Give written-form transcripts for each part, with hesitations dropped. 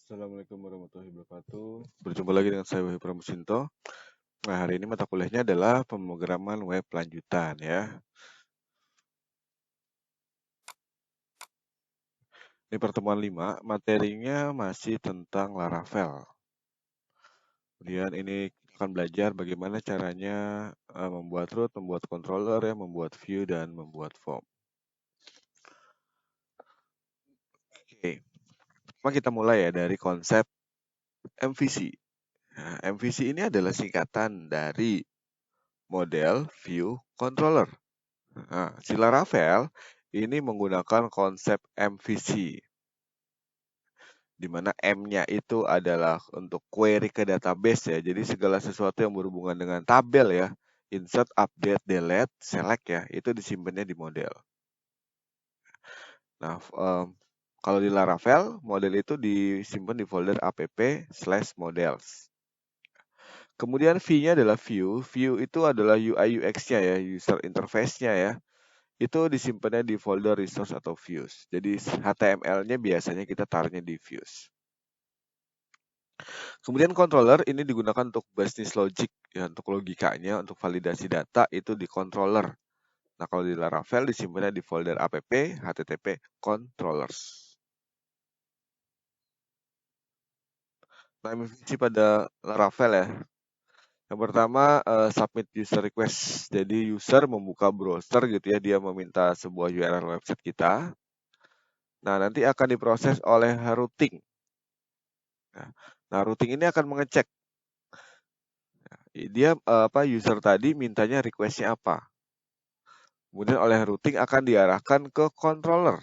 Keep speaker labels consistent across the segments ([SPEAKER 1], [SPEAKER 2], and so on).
[SPEAKER 1] Assalamualaikum warahmatullahi wabarakatuh. Berjumpa lagi dengan saya Wahyu Pramusinto. Nah, hari ini mata kuliahnya adalah pemrograman web lanjutan ya. Ini pertemuan 5, materinya masih tentang Laravel. Kemudian ini kita akan belajar bagaimana caranya membuat root, membuat controller, ya, membuat view, dan membuat form. Oke, pertama kita mulai ya dari konsep MVC. Nah, MVC ini adalah singkatan dari model view controller. Nah, si Laravel ini menggunakan konsep MVC, di mana M-nya itu adalah untuk query ke database ya. Jadi segala sesuatu yang berhubungan dengan tabel ya, insert, update, delete, select ya, itu disimpannya di model. Nah, kalau di Laravel, model itu disimpan di folder app/models. Kemudian V-nya adalah view. View itu adalah UI UX-nya ya, user interface-nya ya. Itu disimpannya di folder resource atau views. Jadi HTML-nya biasanya kita taruhnya di views. Kemudian controller ini digunakan untuk business logic ya, untuk logikanya, untuk validasi data itu di controller. Nah, kalau di Laravel disimpannya di folder app http controllers. Nah, MVC pada Laravel ya. Yang pertama, submit user request. Jadi user membuka browser gitu ya, dia meminta sebuah URL website kita. Nah, nanti akan diproses oleh routing. Nah, routing ini akan mengecek dia user tadi mintanya request-nya apa. Kemudian oleh routing akan diarahkan ke controller.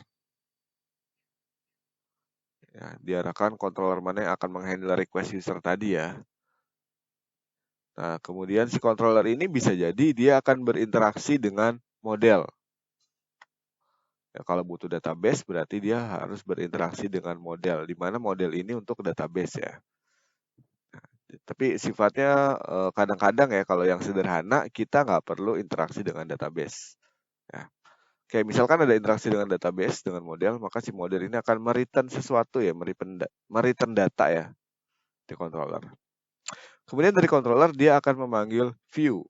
[SPEAKER 1] Ya, diarahkan controller mana yang akan menghandle request user tadi ya. Nah, kemudian si controller ini bisa jadi dia akan berinteraksi dengan model. Ya, kalau butuh database berarti dia harus berinteraksi dengan model, di mana model ini untuk database ya. Tapi sifatnya kadang-kadang ya kalau yang sederhana kita nggak perlu interaksi dengan database. Ya. Kayak misalkan ada interaksi dengan database, dengan model, maka si model ini akan mereturn sesuatu ya, mereturn data ya di controller. Kemudian dari controller dia akan memanggil view.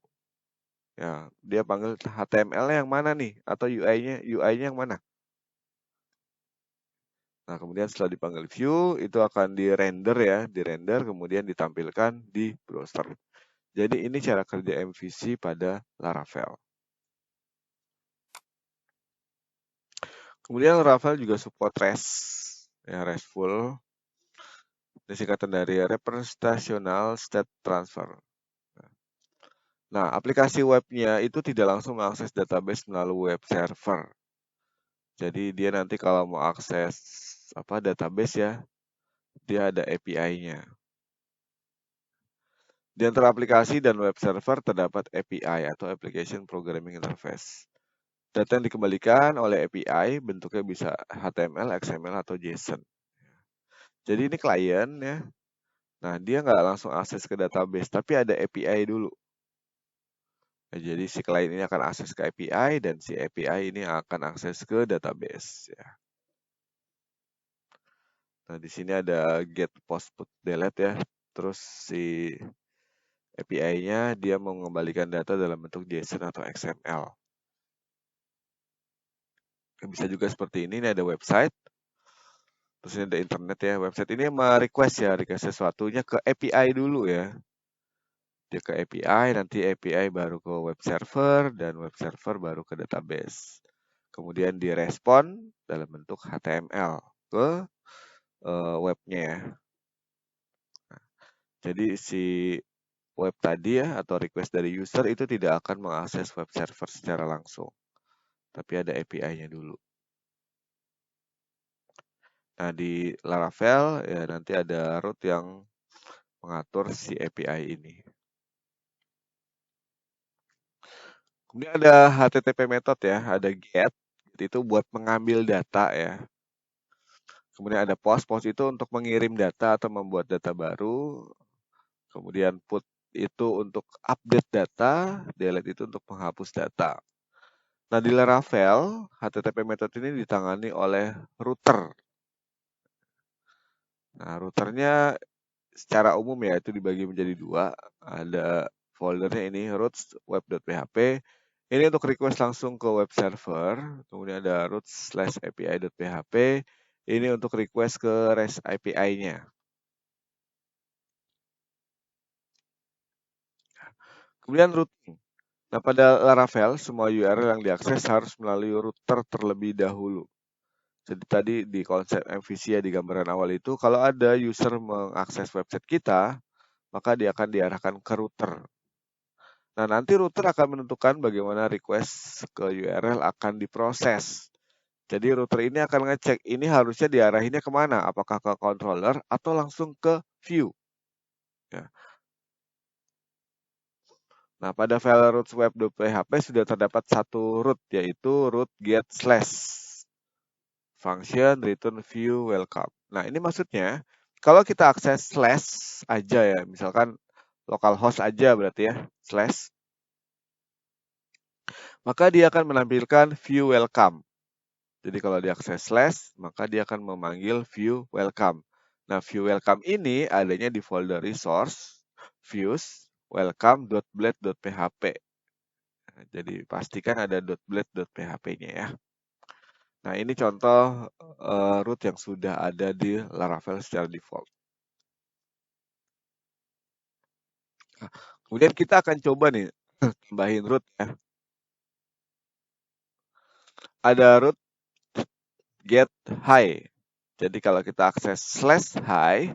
[SPEAKER 1] Ya, dia panggil HTML-nya yang mana nih atau UI-nya yang mana. Nah, kemudian setelah dipanggil view itu akan di-render ya, di-render kemudian ditampilkan di browser. Jadi ini cara kerja MVC pada Laravel. Kemudian Laravel juga support REST, ya RESTful. Ini singkatan dari Representational State Transfer. Nah, aplikasi webnya itu tidak langsung mengakses database melalui web server. Jadi dia nanti kalau mau akses database ya, dia ada API-nya. Di antara aplikasi dan web server terdapat API atau Application Programming Interface. Data yang dikembalikan oleh API bentuknya bisa HTML, XML, atau JSON. Jadi ini klien ya. Nah, dia nggak langsung akses ke database, tapi ada API dulu. Nah, jadi si klien ini akan akses ke API dan si API ini akan akses ke database ya. Nah, di sini ada get, post, put, delete ya. Terus si API-nya dia mengembalikan data dalam bentuk JSON atau XML. Bisa juga seperti ini ada website. Terus ini ada internet ya. Website ini request sesuatunya ke API dulu ya. Dia ke API, nanti API baru ke web server, dan web server baru ke database. Kemudian direspon dalam bentuk HTML ke webnya ya. Nah, jadi si web tadi ya atau request dari user itu tidak akan mengakses web server secara langsung, tapi ada API-nya dulu. Nah, di Laravel ya nanti ada root yang mengatur si API ini. Kemudian ada HTTP method ya, ada get, itu buat mengambil data ya. Kemudian ada post itu untuk mengirim data atau membuat data baru. Kemudian put itu untuk update data, delete itu untuk menghapus data. Nah, di Laravel, HTTP method ini ditangani oleh router. Nah, routernya secara umum ya itu dibagi menjadi dua. Ada foldernya ini routes web.php. Ini untuk request langsung ke web server. Kemudian ada routes/api.php. Ini untuk request ke REST API-nya. Kemudian routing. Nah, pada Laravel, semua URL yang diakses harus melalui router terlebih dahulu. Jadi tadi di konsep MVC ya di gambaran awal itu, kalau ada user mengakses website kita, maka dia akan diarahkan ke router. Nah, nanti router akan menentukan bagaimana request ke URL akan diproses. Jadi router ini akan ngecek ini harusnya diarahinnya kemana, apakah ke controller atau langsung ke view. Ya. Nah, pada file routes web.php sudah terdapat satu root, yaitu root get slash function return view welcome. Nah, ini maksudnya kalau kita akses slash aja ya, misalkan localhost aja berarti ya, slash, maka dia akan menampilkan view welcome. Jadi kalau diakses slash, maka dia akan memanggil view welcome. Nah, view welcome ini adanya di folder resource, views, welcome.blade.php. Nah, jadi pastikan ada .blade.php-nya ya. Nah, ini contoh root yang sudah ada di Laravel secara default. Nah, kemudian kita akan coba nih, tambahin root ya. Ada root get hi. Jadi kalau kita akses slash hi,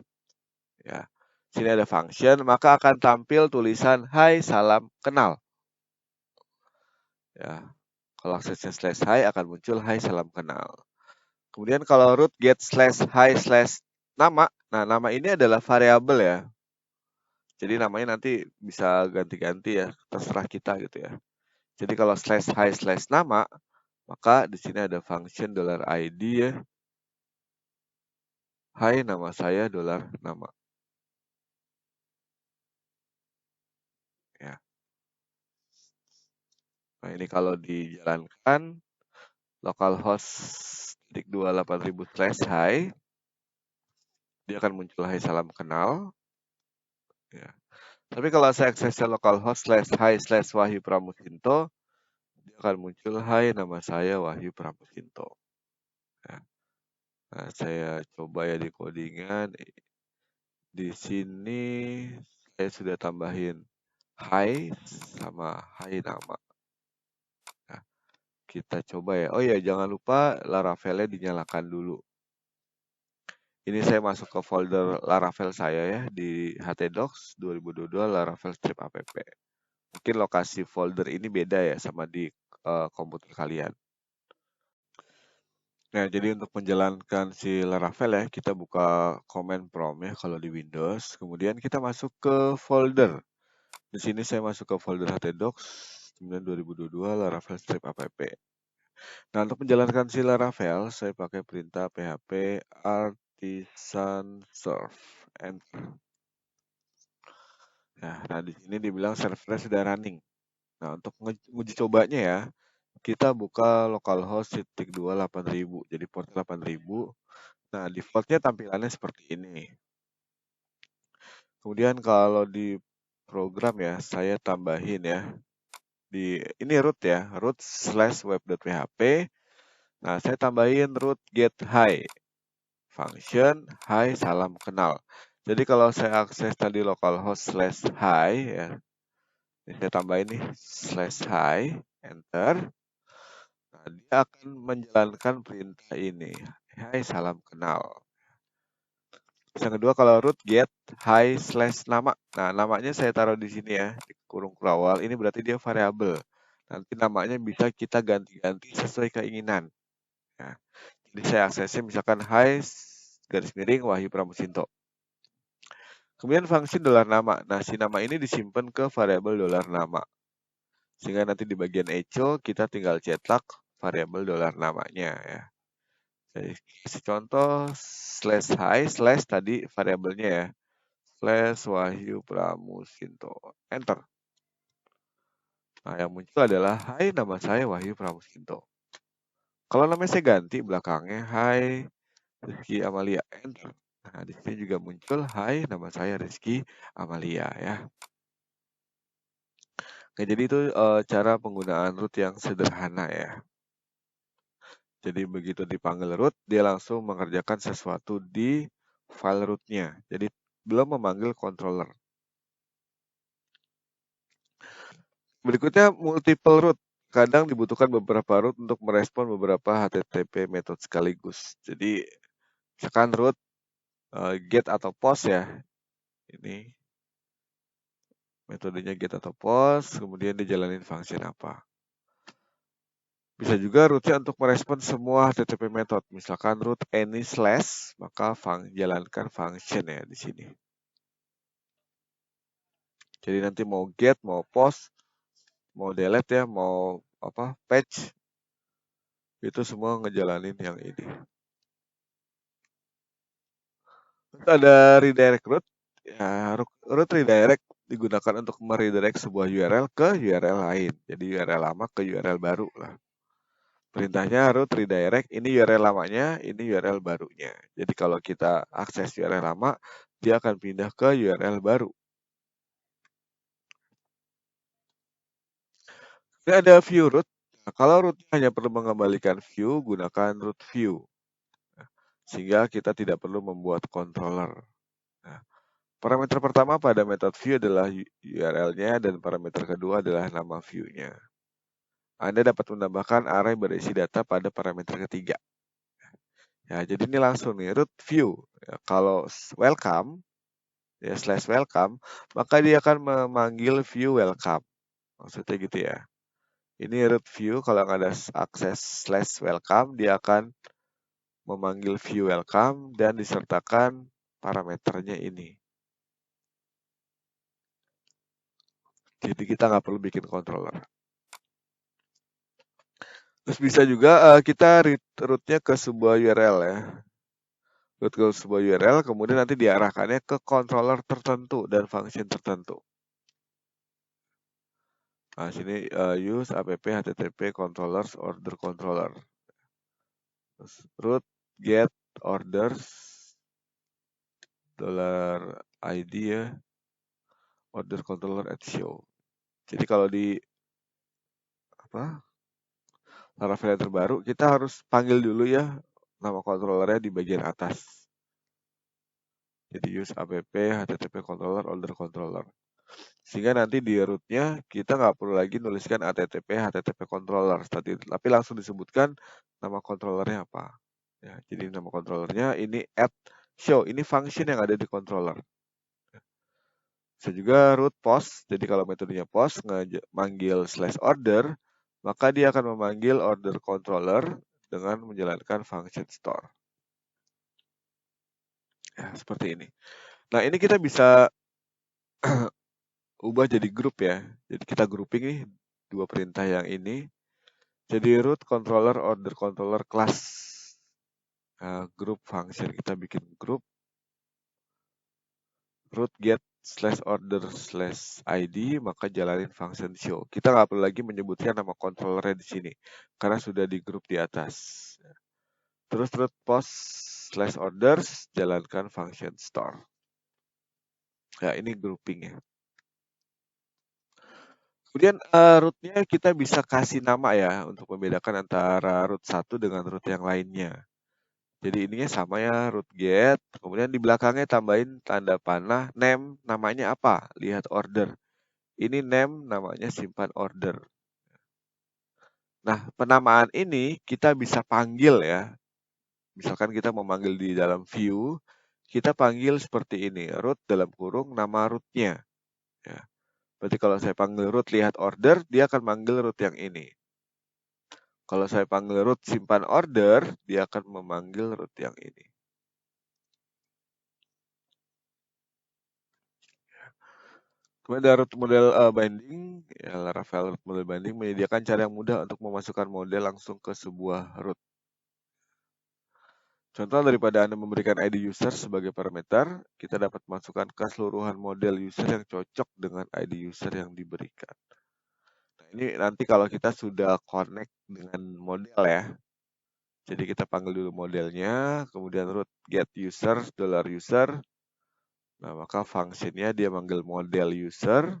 [SPEAKER 1] ya, sini ada function, maka akan tampil tulisan hai salam kenal. Ya, kalau aksesnya slash hi akan muncul hai salam kenal. Kemudian kalau root get slash hi slash nama, nah nama ini adalah variabel ya. Jadi namanya nanti bisa ganti-ganti ya, terserah kita gitu ya. Jadi kalau slash hi slash nama, maka di sini ada function $id ya. Hai nama saya $nama. Ya. Nah ini kalau dijalankan localhost 28000/hi, dia akan muncul hai salam kenal. Ya. Tapi kalau saya aksesnya localhost /hi/wahyu pramusinto, dia akan muncul hai nama saya Wahyu Pramusinto. Ya. Nah, saya coba ya di codingan. Di sini saya sudah tambahin hai sama hai nama. Nah, kita coba ya. Oh ya, jangan lupa Laravelnya dinyalakan dulu. Ini saya masuk ke folder Laravel saya ya di htdocs 2022 Laravel strip app. Mungkin lokasi folder ini beda ya sama di komputer kalian. Nah, jadi untuk menjalankan si Laravel ya, kita buka command prompt ya kalau di Windows. Kemudian kita masuk ke folder. Di sini saya masuk ke folder htdocs 2022 Laravel strip app. Nah, untuk menjalankan si Laravel, saya pakai perintah php artisan serve enter. Nah, di sini dibilang servernya sudah running. Nah, untuk uji cobanya ya, kita buka localhost 28000, jadi port 8000. Nah, defaultnya tampilannya seperti ini. Kemudian kalau di program ya, saya tambahin ya, ini root ya, root/web.php. Nah, saya tambahin root get hi, function hi salam kenal. Jadi kalau saya akses tadi localhost/hi ya, ini saya tambahin nih /hi, enter. Nah, dia akan menjalankan perintah ini. Hai, salam kenal. Yang kedua kalau root get hi/nama. Nah, namanya saya taruh di sini ya, di kurung kurawal. Ini berarti dia variabel. Nanti namanya bisa kita ganti-ganti sesuai keinginan. Ya. Jadi saya aksesnya misalkan hai garis miring Wahyu Pramusinto. Kemudian fungsi $nama. Nah, si nama ini disimpan ke variabel $nama. Sehingga nanti di bagian echo kita tinggal cetak variabel $namanya ya. Jadi contoh /hi/ tadi variabelnya ya. /Wahyu Pramusinto. Enter. Nah, yang muncul adalah hai nama saya Wahyu Pramusinto. Kalau namanya saya ganti belakangnya hai Rizky Amalia. Enter. Nah, di sini juga muncul, "Hai, nama saya Rizky Amalia," ya. Oke, jadi itu cara penggunaan root yang sederhana ya. Jadi begitu dipanggil root, dia langsung mengerjakan sesuatu di file rootnya. Jadi belum memanggil controller. Berikutnya multiple root. Kadang dibutuhkan beberapa root untuk merespon beberapa HTTP method sekaligus. Jadi misalkan root get atau post ya. Ini metodenya get atau post, kemudian dijalanin function apa. Bisa juga rootnya untuk merespon semua HTTP method. Misalkan root any slash, maka jalankan function ya di sini. Jadi nanti mau get, mau post, mau delete ya, mau patch, itu semua ngejalanin yang ini. Ada redirect root. Ya, root redirect digunakan untuk meredirect sebuah URL ke URL lain. Jadi URL lama ke URL baru lah. Perintahnya root redirect, ini URL lamanya, ini URL barunya. Jadi kalau kita akses URL lama, dia akan pindah ke URL baru. Ini ada view root. Nah, kalau rootnya hanya perlu mengembalikan view, gunakan root view. Sehingga kita tidak perlu membuat controller. Nah, parameter pertama pada method view adalah URL-nya dan parameter kedua adalah nama view-nya. Anda dapat menambahkan array berisi data pada parameter ketiga. Ya, jadi ini langsung nih root view. Ya, kalau welcome ya /welcome, maka dia akan memanggil view welcome. Maksudnya gitu ya. Ini root view kalau nggak ada akses /welcome, dia akan memanggil view welcome dan disertakan parameternya ini. Jadi kita nggak perlu bikin controller. Terus bisa juga kita rootnya ke sebuah URL ya. Root ke sebuah URL, kemudian nanti diarahkannya ke controller tertentu dan function tertentu. Nah, sini use app http controllers order controller. Terus root get orders $id ya, order controller at show. Jadi kalau di Laravel yang terbaru, kita harus panggil dulu ya nama controllernya di bagian atas. Jadi use app http controller order controller. Sehingga nanti di rootnya kita nggak perlu lagi nuliskan http controller tadi, tapi langsung disebutkan nama controllernya apa. Ya, jadi nama controllernya ini at show, ini function yang ada di controller. Bisa juga root post, jadi kalau metodenya post manggil /order, maka dia akan memanggil order controller dengan menjalankan function store. Ya, seperti ini. Nah, ini kita bisa ubah jadi grup ya. Jadi kita grouping nih dua perintah yang ini. Jadi root controller order controller class. Group function, kita bikin grup root get /order/id, maka jalanin function show. Kita nggak perlu lagi menyebutkan nama controllernya di sini karena sudah di grup di atas. Terus root post /orders, jalankan function store. Ya, ini grouping ya. Kemudian rootnya kita bisa kasih nama ya untuk membedakan antara root satu dengan root yang lainnya. Jadi ininya sama ya, root get, kemudian di belakangnya tambahin tanda panah, name namanya apa, lihat order. Ini name namanya simpan order. Nah, penamaan ini kita bisa panggil ya. Misalkan kita memanggil di dalam view, kita panggil seperti ini, root dalam kurung nama rootnya. Ya. Berarti kalau saya panggil root lihat order, dia akan manggil root yang ini. Kalau saya panggil root simpan order, dia akan memanggil root yang ini. Kemudian ada root model binding, ya, Laravel root model binding menyediakan cara yang mudah untuk memasukkan model langsung ke sebuah root. Contoh daripada Anda memberikan ID user sebagai parameter, kita dapat masukkan keseluruhan model user yang cocok dengan ID user yang diberikan. Nah, ini nanti kalau kita sudah connect dengan model ya, Jadi kita panggil dulu modelnya, kemudian root get user, $user. Nah, maka fungsinya dia manggil model user,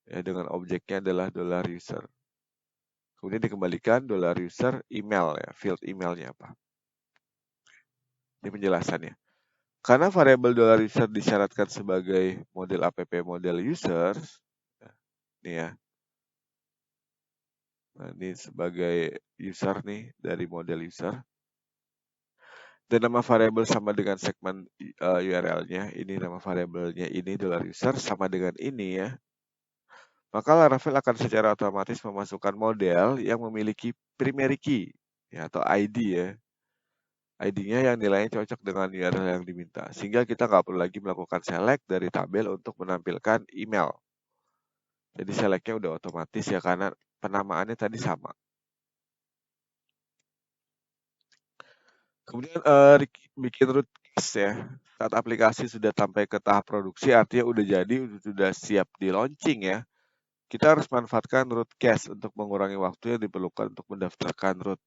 [SPEAKER 1] ya, dengan objeknya adalah $user. Kemudian dikembalikan $user email, ya, field emailnya apa. Ini penjelasannya. Karena variabel $user disyaratkan sebagai model app model user, ini ya. Nah, ini sebagai user nih dari model user. Dan nama variabel sama dengan segmen URL-nya. Ini nama variabelnya ini $user sama dengan ini ya. Maka Laravel akan secara otomatis memasukkan model yang memiliki primary key ya, atau ID ya. ID-nya yang nilainya cocok dengan URL yang diminta. Sehingga kita nggak perlu lagi melakukan select dari tabel untuk menampilkan email. Jadi select-nya udah otomatis ya karena penamaannya tadi sama. Kemudian bikin root case ya. Saat aplikasi sudah sampai ke tahap produksi artinya udah jadi, sudah siap di launching ya. Kita harus manfaatkan root case untuk mengurangi waktu yang diperlukan untuk mendaftarkan root.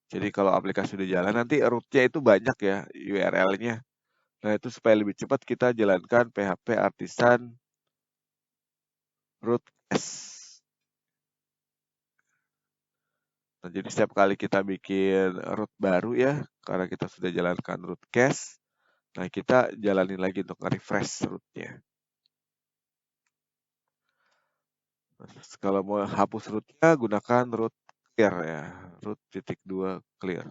[SPEAKER 1] Jadi kalau aplikasi sudah jalan nanti root-nya itu banyak ya URL-nya. Nah itu supaya lebih cepat kita jalankan PHP Artisan root case. Nah, jadi setiap kali kita bikin root baru ya, karena kita sudah jalankan root case, nah kita jalanin lagi untuk refresh rootnya. Kalau mau hapus rootnya, gunakan root clear ya, root.2 clear.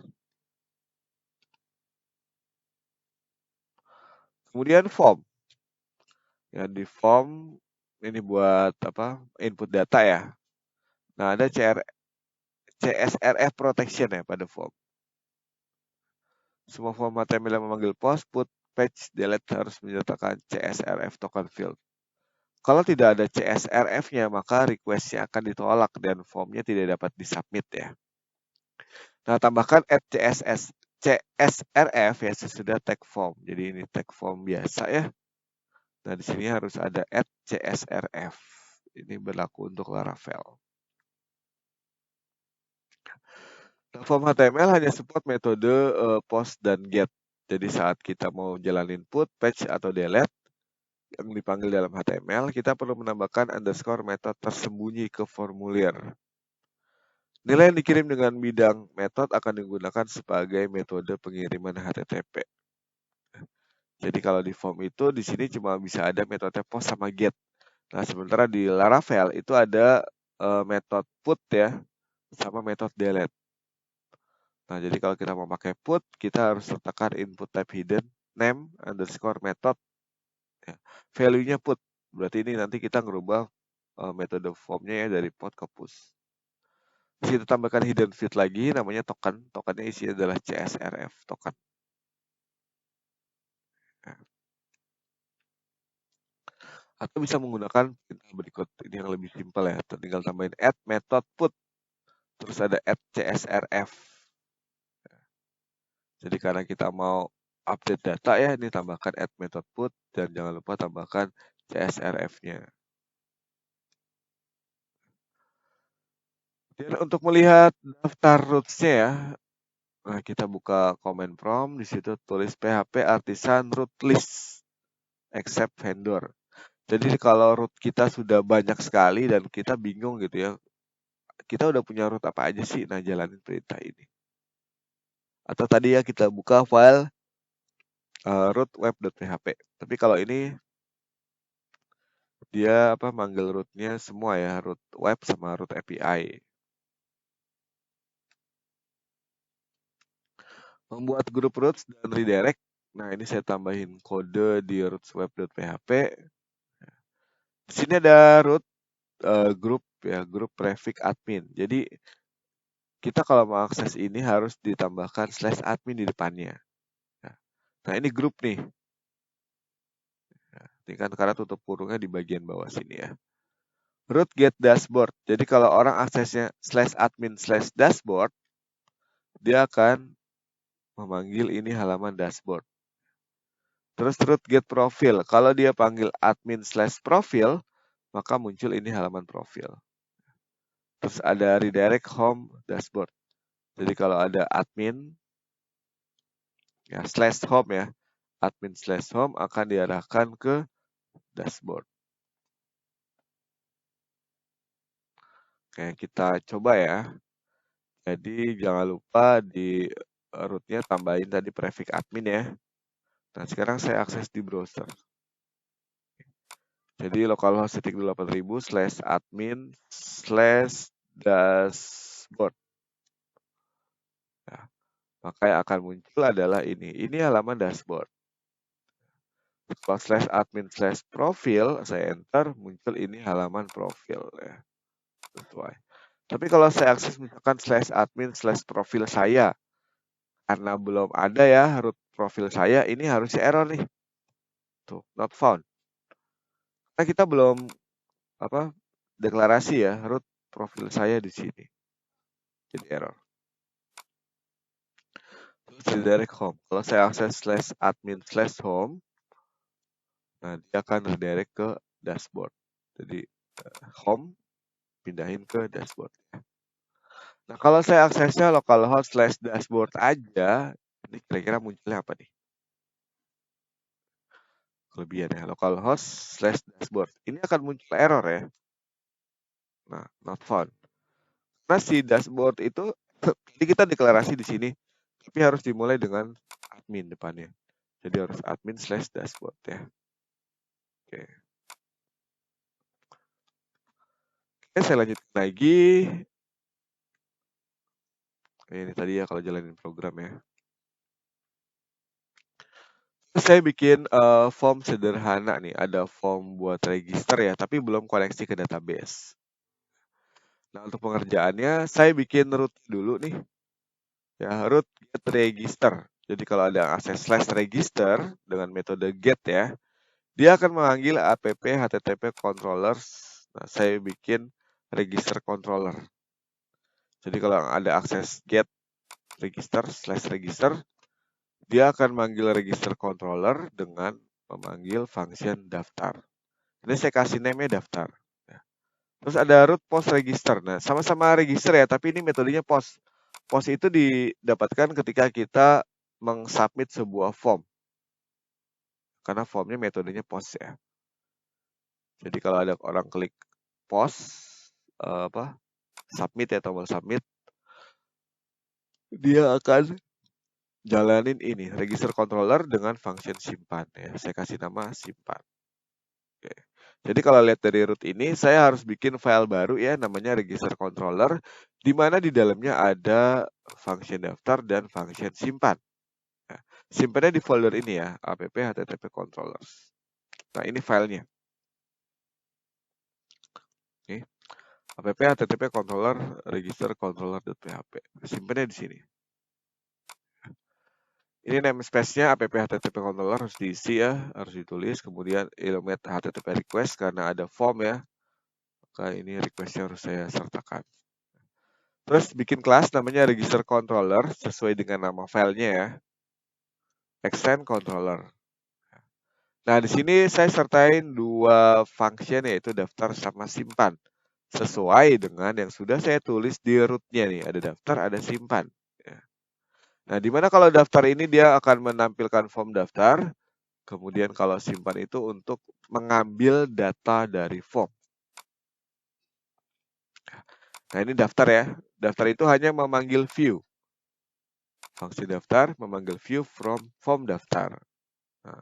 [SPEAKER 1] Kemudian form. Ya, di form ini buat apa? Input data ya. Nah, ada CSRF protection ya pada form. Semua form HTML yang memanggil post, put, page, delete harus menyertakan CSRF token field. Kalau tidak ada CSRF-nya, maka request-nya akan ditolak dan formnya tidak dapat disubmit ya. Nah, tambahkan add CSRF ya sesudah tag form. Jadi ini tag form biasa ya. Nah, di sini harus ada add CSRF. Ini berlaku untuk Laravel. Nah, form HTML hanya support metode post dan get. Jadi saat kita mau jalanin put, patch, atau delete yang dipanggil dalam HTML, kita perlu menambahkan underscore metode tersembunyi ke formulir. Nilai yang dikirim dengan bidang metode akan digunakan sebagai metode pengiriman HTTP. Jadi kalau di form itu di sini cuma bisa ada metode post sama get. Nah, sementara di Laravel itu ada metode put ya sama metode delete. Nah, jadi kalau kita mau pakai put, kita harus letakkan input type hidden name underscore method. Ya. Value-nya put. Berarti ini nanti kita ngerubah metode formnya ya dari put ke push. Terus kita tambahkan hidden field lagi, namanya token. Tokennya isinya adalah CSRF token. Ya. Atau bisa menggunakan perintah berikut. Ini yang lebih simpel ya. Tinggal tambahin add method put. Terus ada add CSRF. Ya. Jadi karena kita mau update data ya, ini tambahkan add method put. Dan jangan lupa tambahkan CSRF-nya. Dan untuk melihat daftar roots-nya ya, nah kita buka command prompt, di situ tulis PHP Artisan root list except vendor. Jadi kalau root kita sudah banyak sekali dan kita bingung gitu ya, kita udah punya root apa aja sih? Nah, jalanin perintah ini. Atau tadi ya kita buka file root web.php. Tapi kalau ini dia apa manggil rootnya semua ya, root web sama root API. Membuat grup roots dan redirect. Nah, ini saya tambahin kode di rootsweb.php. Di sini ada root grup ya, grup prefix admin. Jadi kita kalau mau akses ini harus ditambahkan /admin di depannya. Nah, ini grup nih. Ini kan karena tutup kurungnya di bagian bawah sini ya. Root get dashboard. Jadi kalau orang aksesnya /admin/dashboard, dia akan memanggil ini halaman dashboard. Terus root get profil. Kalau dia panggil admin/profil, maka muncul ini halaman profil. Terus ada redirect home dashboard. Jadi kalau ada admin, ya /home ya, admin /home akan diarahkan ke dashboard. Oke, kita coba ya. Jadi jangan lupa di rootnya tambahin tadi prefix admin ya. Nah, sekarang saya akses di browser. Jadi localhost 8000/admin/dashboard. Nah, maka yang akan muncul adalah ini. Ini halaman dashboard. Kalau /admin/profil, saya enter, muncul ini halaman profil ya. Sesuai. Tapi kalau saya akses misalkan /admin/profil saya, karena belum ada ya root profil saya, ini harusnya error nih. Tuh, not found. Karena kita belum deklarasi ya root profil saya di sini. Jadi error. Terus redirect home. Kalau saya akses /admin/home, nah dia akan redirect ke dashboard. Jadi home pindahin ke dashboard. Nah, kalau saya aksesnya localhost/dashboard aja, ini kira-kira munculnya apa nih? Kelebihan ya, localhost/dashboard. Ini akan muncul error ya. Nah, not found. Nah, si dashboard itu, jadi kita deklarasi di sini, tapi harus dimulai dengan admin depannya. Jadi harus admin/dashboard ya. Oke. Oke, saya lanjutkan lagi. Ini tadi ya kalau jalanin program ya. Saya bikin form sederhana nih. Ada form buat register ya, tapi belum koneksi ke database. Nah, untuk pengerjaannya, saya bikin root dulu nih. Ya, root get register. Jadi kalau ada akses /register dengan metode get ya, dia akan memanggil app http controllers. Nah, saya bikin register controller. Jadi kalau ada akses get register /register, dia akan manggil register controller dengan memanggil function daftar. Ini saya kasih name-nya daftar. Terus ada root post register. Nah, sama-sama register ya, tapi ini metodenya post. Post itu didapatkan ketika kita mengsubmit sebuah form. Karena formnya metodenya post ya. Jadi kalau ada orang klik post, submit ya, tombol submit, dia akan jalanin ini, register controller dengan function simpan ya. Saya kasih nama simpan. Oke. Jadi kalau lihat dari root ini, saya harus bikin file baru ya, namanya register controller, di mana di dalamnya ada function daftar dan function simpan. Nah, simpannya di folder ini ya, app http controllers. Nah, ini filenya. Oke. App http controller register controller.php. Simpannya di sini. Ini namespace-nya app http controller harus diisi ya, harus ditulis. Kemudian element http request karena ada form ya. Maka ini request-nya harus saya sertakan. Terus bikin kelas namanya register controller sesuai dengan nama filenya ya. Extend controller. Nah, di sini saya sertain dua function yaitu daftar sama simpan. Sesuai dengan yang sudah saya tulis di root-nya nih. Ada daftar, ada simpan. Nah, dimana kalau daftar ini dia akan menampilkan form daftar. Kemudian kalau simpan itu untuk mengambil data dari form. Nah, ini daftar ya. Daftar itu hanya memanggil view. Fungsi daftar memanggil view from form daftar. Nah,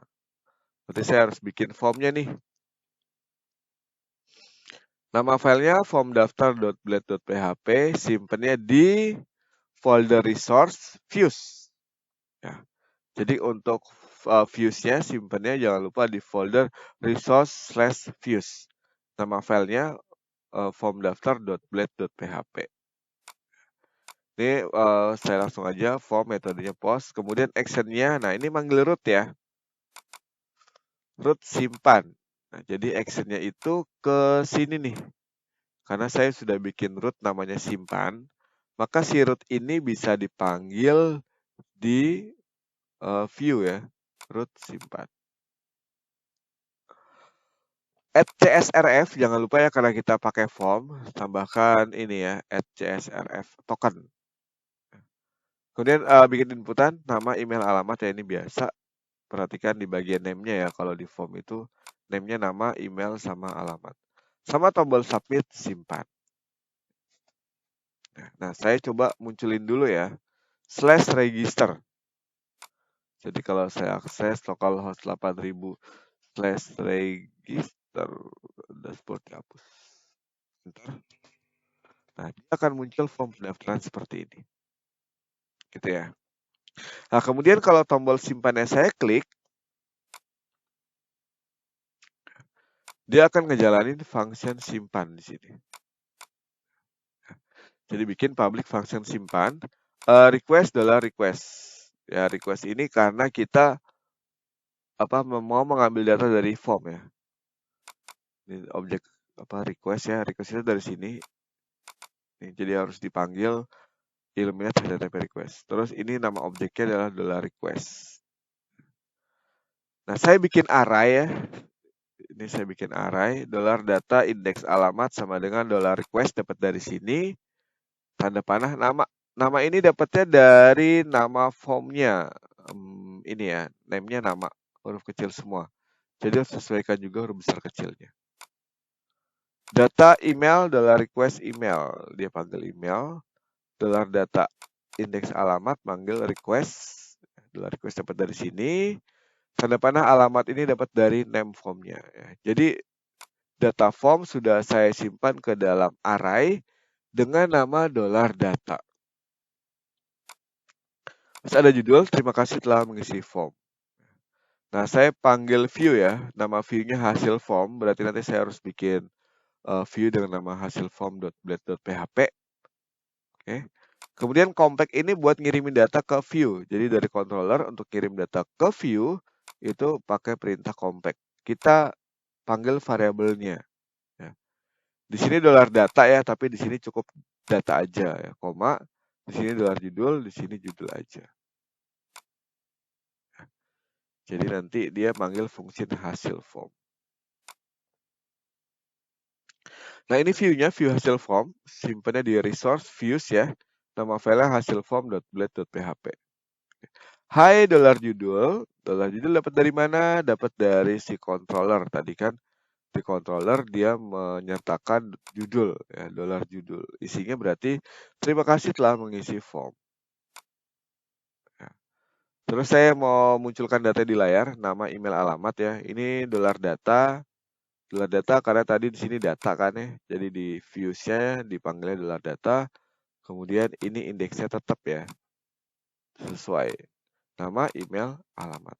[SPEAKER 1] berarti saya harus bikin formnya nih. Nama filenya formdaftar.blade.php, simpennya di folder resource views. Ya. Jadi untuk views-nya simpennya jangan lupa di folder resource/views. Nama filenya formdaftar.blade.php. Ini saya langsung aja form metodenya post. Kemudian action-nya, nah ini manggil root ya. Root simpan. Nah, jadi action-nya itu ke sini nih. Karena saya sudah bikin root namanya simpan, maka si root ini bisa dipanggil di view ya. Root simpan. @csrf jangan lupa ya karena kita pakai form, tambahkan ini ya @csrf token. Kemudian bikin inputan nama, email, alamat ya, ini biasa. Perhatikan di bagian name-nya ya, kalau di form itu name-nya nama, email, sama alamat. Sama tombol submit, simpan. Nah, saya coba munculin dulu ya, /register. Jadi kalau saya akses localhost 8000 /register, dashboard dihapus. Bentar. Nah, dia akan muncul form pendaftaran seperti ini. Gitu ya. Nah, kemudian kalau tombol simpannya saya klik, dia akan ngejalanin function simpan di sini. Jadi bikin public function simpan, request $request. Ya, request ini karena kita mau mengambil data dari form ya. Ini objek request ya, request itu dari sini. Jadi harus dipanggil ilmiah HTTP request. Terus ini nama objeknya adalah $request. Nah, saya bikin array ya. Ini saya bikin array, $data indeks alamat sama dengan $request dapat dari sini. Tanda panah nama. Nama ini dapatnya dari nama formnya. Ini ya, name-nya nama, huruf kecil semua. Jadi harus sesuaikan juga huruf besar kecilnya. Data email, $request email. Dia panggil email. $data indeks alamat, panggil request. $request dapat dari sini. Tanda panah alamat ini dapat dari name formnya. Jadi data form sudah saya simpan ke dalam array dengan nama $data. Terus ada judul, terima kasih telah mengisi form. Nah, saya panggil view ya. Nama view-nya hasil form, berarti nanti saya harus bikin view dengan nama hasil form.blade.php. Oke. Kemudian compact ini buat ngirimin data ke view. Jadi dari controller untuk kirim data ke view itu pakai perintah compact. Kita panggil variabelnya. Ya. Di sini $data ya, tapi di sini cukup data aja ya, koma. Di sini $judul, di sini judul aja. Jadi nanti dia panggil fungsi hasil form. Nah, ini view-nya, view hasil form. Simpannya di resource views ya. Nama file hasil form.blade.php. Hai $judul. $judul dapat dari mana? Dapat dari si controller. Tadi kan di controller dia menyertakan judul ya, $judul. Isinya berarti terima kasih telah mengisi form. Ya. Terus saya mau munculkan data di layar, nama, email, alamat ya. Ini $data. $data karena tadi di sini data kan ya. Jadi di views-nya dipanggilnya $data. Kemudian ini indeksnya tetap ya. Sesuai. Nama, email, alamat.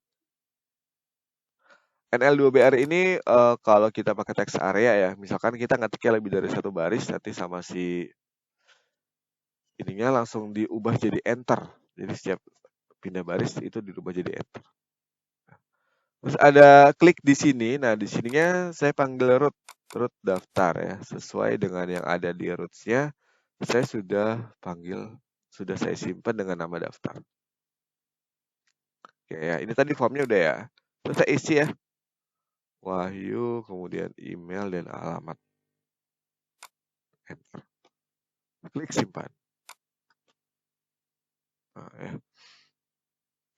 [SPEAKER 1] NL2BR ini kalau kita pakai text area ya, misalkan kita ngetiknya lebih dari satu baris, nanti sama si ininya langsung diubah jadi enter. Jadi setiap pindah baris itu dirubah jadi enter. Terus ada klik di sini. Nah, di sininya saya panggil root daftar ya, sesuai dengan yang ada di roots-nya. Saya sudah saya simpan dengan nama daftar. Oke ya, ini tadi formnya udah ya. Terus saya isi ya. Wahyu, kemudian email dan alamat. Enter. Klik simpan. Nah, ya.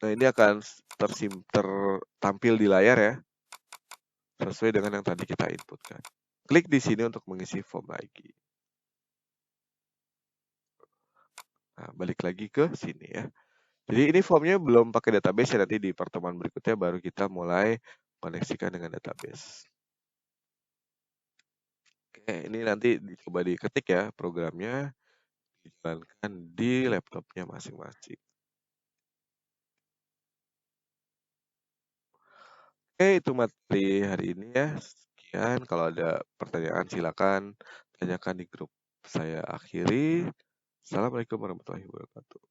[SPEAKER 1] Nah, ini akan tertampil di layar ya. Sesuai dengan yang tadi kita inputkan. Klik di sini untuk mengisi form lagi. Nah, balik lagi ke sini ya. Jadi ini formnya belum pakai database ya, nanti di pertemuan berikutnya baru kita mulai koneksikan dengan database. Oke, ini nanti coba diketik ya programnya, dijalankan di laptopnya masing-masing. Oke, itu materi hari ini ya. Sekian, kalau ada pertanyaan silakan tanyakan di grup. Saya akhiri. Assalamualaikum warahmatullahi wabarakatuh.